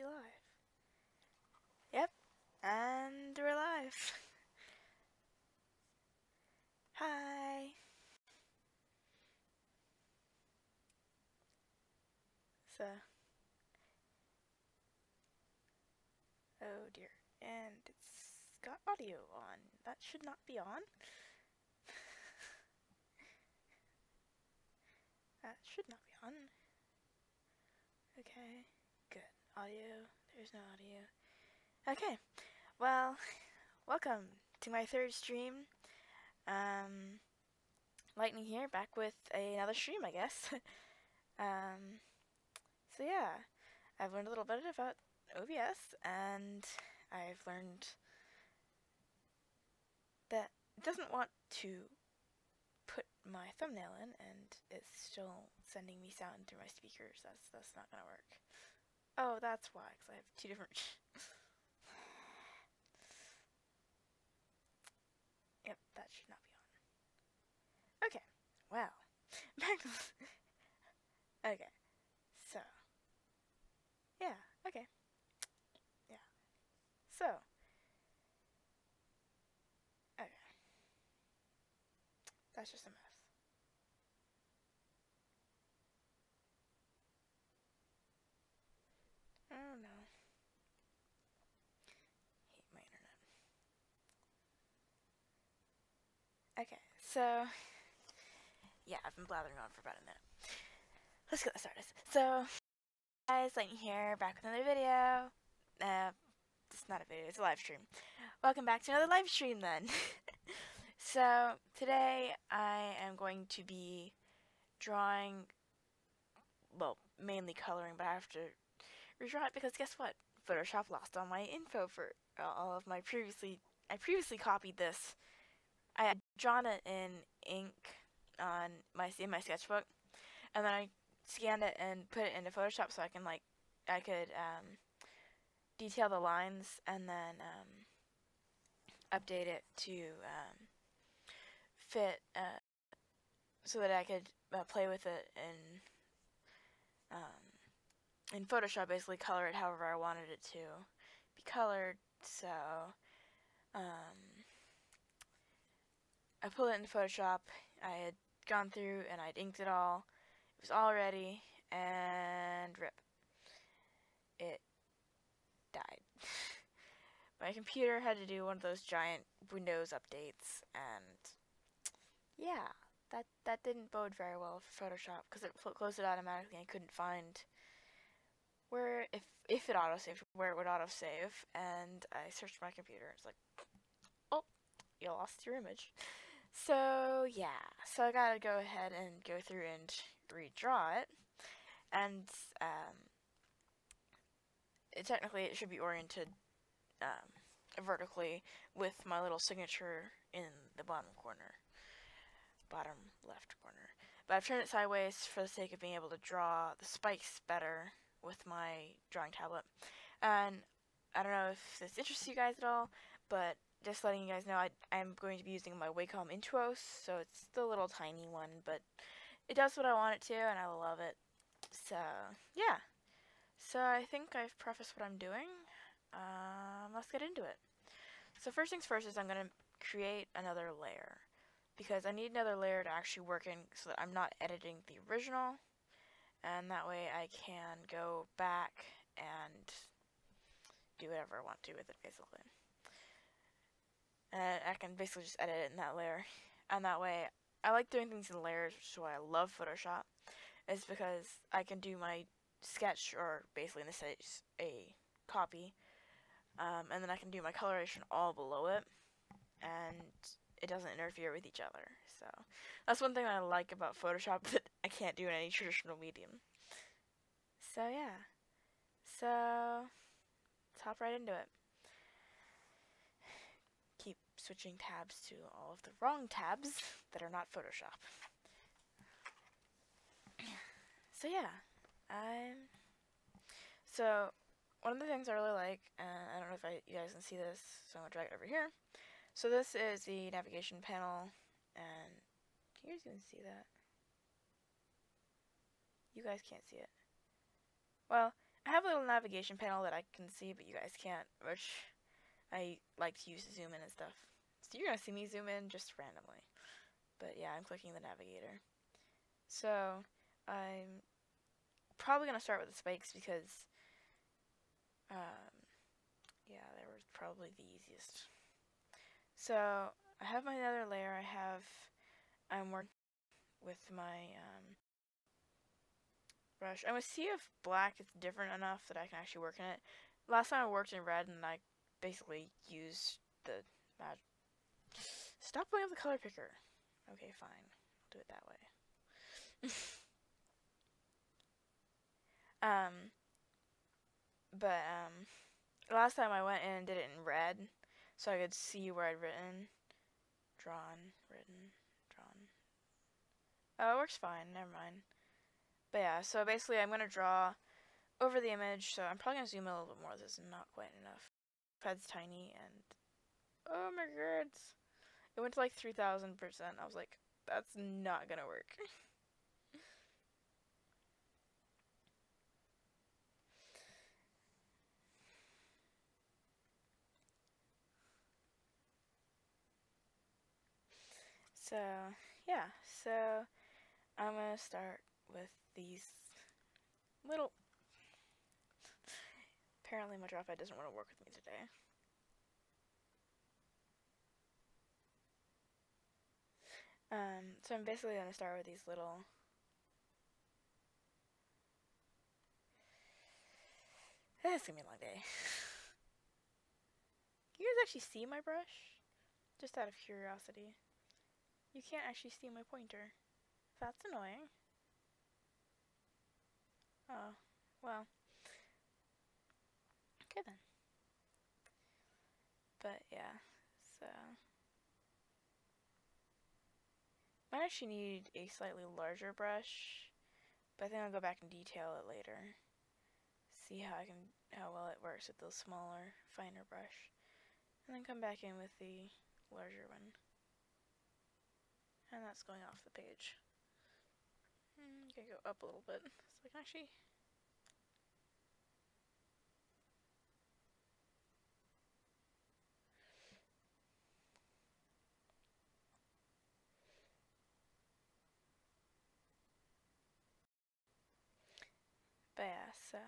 be live. Yep, and we're live. Hi. So, oh dear, and it's got audio on. That should not be on. That should not be on. Okay, good. Audio, there's no audio. Okay, well, welcome to my third stream. Lightning here, back with another stream, I guess. So yeah, I've learned a little bit about OBS, and I've learned that it doesn't want to put my thumbnail in, and it's still sending me sound through my speakers. That's not gonna work. Oh, that's why, because I have two different... Yep, that should not be on. Okay, well, back to... Okay, so... Yeah, okay. Yeah. So... Okay. That's just a mess. Oh no. Hate my internet. Okay, so... Yeah, I've been blathering on for about a minute. Let's get this started. So, guys, Lightning here, back with another video. It's not a video, it's a live stream. Welcome back to another live stream then. So, today I am going to be drawing, well, mainly coloring, but I have to redraw it because guess what? Photoshop lost all my info for all of my I previously copied this. I had drawn it in ink on in my sketchbook, and then I scanned it and put it into Photoshop so I could detail the lines and then update it to fit so that I could play with it in Photoshop, basically color it however I wanted it to be colored. So I pulled it into Photoshop. I had gone through and I'd inked it all. It was all ready, and rip. It died. My computer had to do one of those giant Windows updates, and yeah, that didn't bode very well for Photoshop because it closed it automatically and I couldn't find where, if it autosaved, where it would autosave, and I searched my computer. It's like, oh, you lost your image. So yeah, so I gotta go ahead and go through and redraw it, and technically it should be oriented vertically with my little signature in the bottom left corner. But I've turned it sideways for the sake of being able to draw the spikes better with my drawing tablet. And I don't know if this interests you guys at all, but just letting you guys know, I'm going to be using my Wacom Intuos, so it's the little tiny one, but it does what I want it to, and I love it. So, yeah. So I think I've prefaced what I'm doing. Let's get into it. So first things first is I'm going to create another layer, because I need another layer to actually work in so that I'm not editing the original, and that way I can go back and do whatever I want to with it, basically. And I can basically just edit it in that layer, and that way I like doing things in layers, which is why I love Photoshop. Is because I can do my sketch, or basically in this case a copy, and then I can do my coloration all below it, and it doesn't interfere with each other. So that's one thing I like about Photoshop that I can't do in any traditional medium. So yeah, so let's hop right into it. Keep switching tabs to all of the wrong tabs that are not Photoshop. So yeah, so one of the things I really like, and I don't know if you guys can see this, so I'm gonna drag it over here. So this is the navigation panel, and can you guys even see that? You guys can't see it. Well, I have a little navigation panel that I can see, but you guys can't, which I like to use to zoom in and stuff. So you're gonna see me zoom in just randomly. But yeah, I'm clicking the navigator. So I'm probably gonna start with the spikes because, yeah, they were probably the easiest. So I have my nether layer. I'm working with my brush. I'm gonna see if black is different enough that I can actually work in it. Last time I worked in red and I basically used the magic. Stop playing with the color picker. Okay, fine. I'll do it that way. But last time I went in and did it in red, so I could see where I'd written, drawn, written, drawn. Oh, it works fine. Never mind. But yeah, so basically I'm gonna draw over the image. So I'm probably gonna zoom in a little bit more. This is not quite enough. Head's tiny and oh my god, it went to like 3,000%. I was like, that's not gonna work. So yeah, so I'm gonna start with these little. Apparently my drop head doesn't want to work with me today. So I'm basically gonna start with these little. It's gonna be a long day. You guys actually see my brush? Just out of curiosity. You can't actually see my pointer. That's annoying. Oh, well. Okay then. But yeah, so. Might actually need a slightly larger brush, but I think I'll go back and detail it later. See how well it works with the smaller, finer brush. And then come back in with the larger one. And that's going off the page. I'm gonna go up a little bit so I can actually. But yeah, so.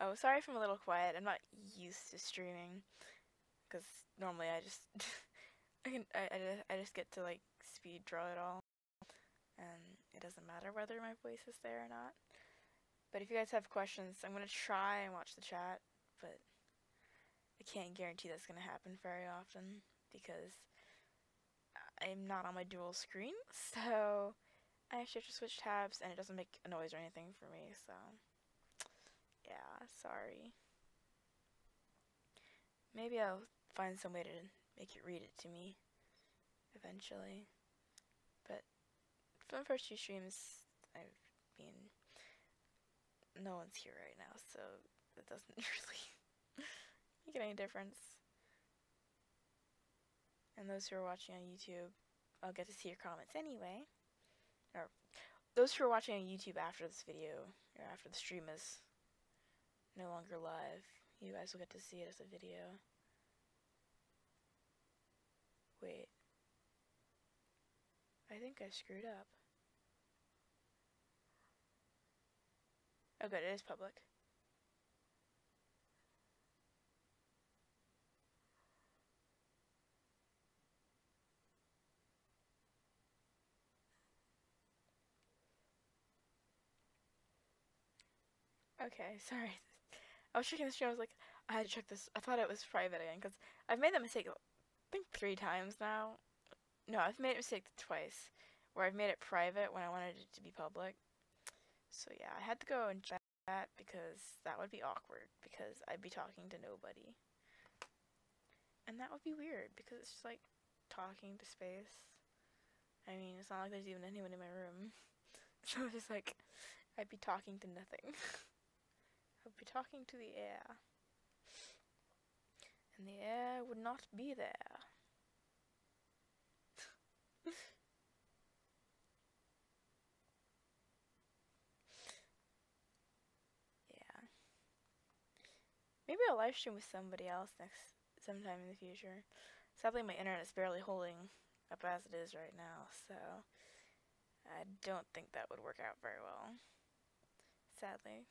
Oh, sorry if I'm a little quiet. I'm not used to streaming because normally I just I just get to like speed draw it all, and it doesn't matter whether my voice is there or not. But if you guys have questions, I'm gonna try and watch the chat, but I can't guarantee that's gonna happen very often because I'm not on my dual screen, so I actually have to switch tabs and it doesn't make a noise or anything for me, so yeah, sorry. Maybe I'll find some way to make it read it to me eventually. But for the first two streams, I mean, no one's here right now, so it doesn't really make any difference. And those who are watching on YouTube, I'll get to see your comments anyway. Or those who are watching on YouTube after this video, or after the stream is no longer live, you guys will get to see it as a video. Wait. I think I screwed up. Oh good, it is public. Okay, sorry. I was checking the stream, I was like, I had to check this. I thought it was private again, because I've made that mistake, I think 3 times now. No, I've made a mistake twice, where I've made it private when I wanted it to be public. So yeah, I had to go and check that, because that would be awkward, because I'd be talking to nobody. And that would be weird, because it's just like talking to space. I mean, it's not like there's even anyone in my room. So it's just like, I'd be talking to nothing. I'd be talking to the air. And the air would not be there. Yeah. Maybe I'll live stream with somebody else sometime in the future. Sadly, my internet's barely holding up as it is right now, so I don't think that would work out very well. Sadly.